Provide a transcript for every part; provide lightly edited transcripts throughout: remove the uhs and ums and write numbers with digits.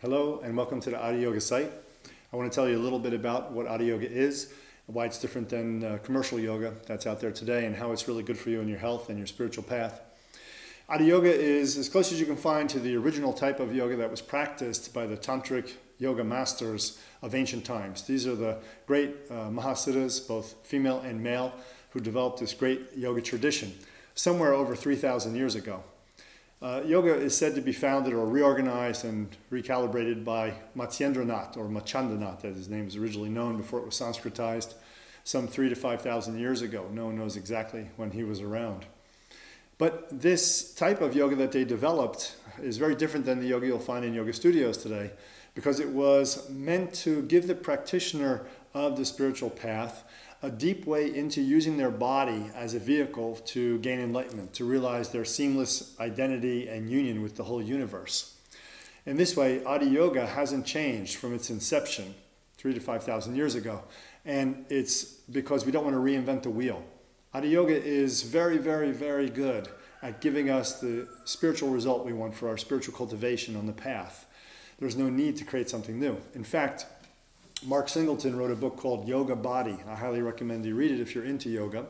Hello and welcome to the Adi Yoga site. I want to tell you a little bit about what Adi Yoga is, why it's different than commercial yoga that's out there today, and how it's really good for you in your health and your spiritual path. Adi Yoga is as close as you can find to the original type of yoga that was practiced by the tantric yoga masters of ancient times. These are the great Mahasiddhas, both female and male, who developed this great yoga tradition somewhere over 3,000 years ago. Yoga is said to be founded or reorganized and recalibrated by Matsyendranath, or Machandranath, as his name is originally known before it was Sanskritized, some 3,000 to 5,000 years ago. No one knows exactly when he was around. But this type of yoga that they developed is very different than the yoga you'll find in yoga studios today, because it was meant to give the practitioner of the spiritual path a deep way into using their body as a vehicle to gain enlightenment, to realize their seamless identity and union with the whole universe. In this way, Adi Yoga hasn't changed from its inception 3,000 to 5,000 years ago, and it's because we don't want to reinvent the wheel. Adi Yoga is very, very, very good at giving us the spiritual result we want for our spiritual cultivation on the path. There's no need to create something new. In fact, Mark Singleton wrote a book called Yoga Body. I highly recommend you read it if you're into yoga.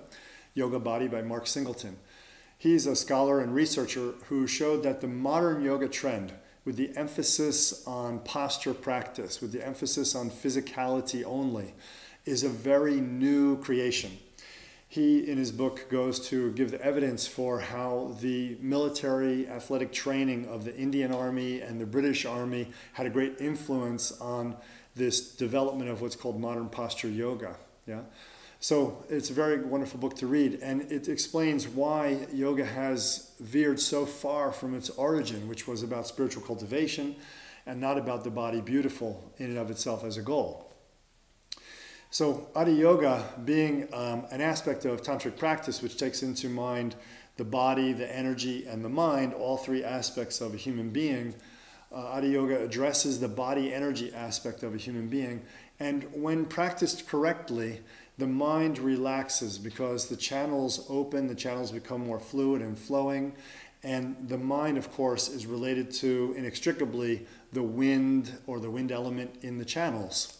Yoga Body by Mark Singleton. He's a scholar and researcher who showed that the modern yoga trend, with the emphasis on posture practice, with the emphasis on physicality only, is a very new creation. He, in his book, goes to give the evidence for how the military athletic training of the Indian Army and the British Army had a great influence on this development of what's called modern posture yoga. Yeah? So it's a very wonderful book to read, and it explains why yoga has veered so far from its origin, which was about spiritual cultivation and not about the body beautiful in and of itself as a goal. So Adi Yoga, being an aspect of tantric practice which takes into mind the body, the energy, and the mind, all three aspects of a human being, Adi Yoga addresses the body-energy aspect of a human being, and when practiced correctly, the mind relaxes because the channels open, the channels become more fluid and flowing, and the mind, of course, is related to, inextricably, the wind or the wind element in the channels.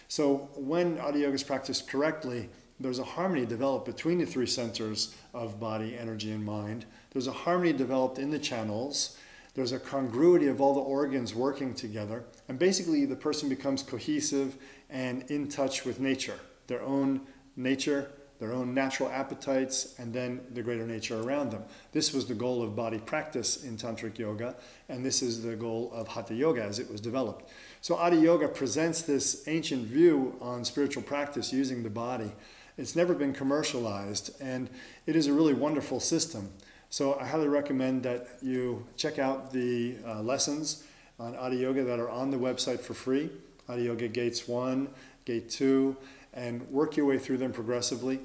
So when Adi Yoga is practiced correctly, there's a harmony developed between the three centers of body, energy, and mind. There's a harmony developed in the channels. There's a congruity of all the organs working together. And basically, the person becomes cohesive and in touch with nature, their own nature, their own natural appetites, and then the greater nature around them. This was the goal of body practice in Tantric Yoga, and this is the goal of Hatha Yoga as it was developed. So Adi Yoga presents this ancient view on spiritual practice using the body. It's never been commercialized, and it is a really wonderful system. So I highly recommend that you check out the lessons on Adi Yoga that are on the website for free, Adi Yoga Gates 1, Gate 2, and work your way through them progressively.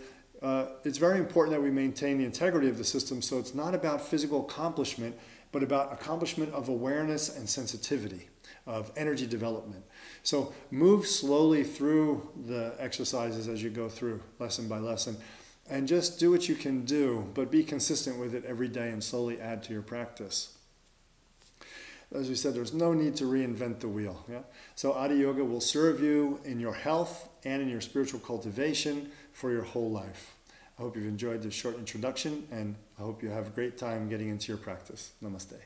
It's very important that we maintain the integrity of the system, so it's not about physical accomplishment, but about accomplishment of awareness and sensitivity, of energy development. So move slowly through the exercises as you go through, lesson by lesson, and just do what you can do, but be consistent with it every day and slowly add to your practice. As we said, there's no need to reinvent the wheel. Yeah? So Adi Yoga will serve you in your health and in your spiritual cultivation for your whole life. I hope you've enjoyed this short introduction, and I hope you have a great time getting into your practice. Namaste.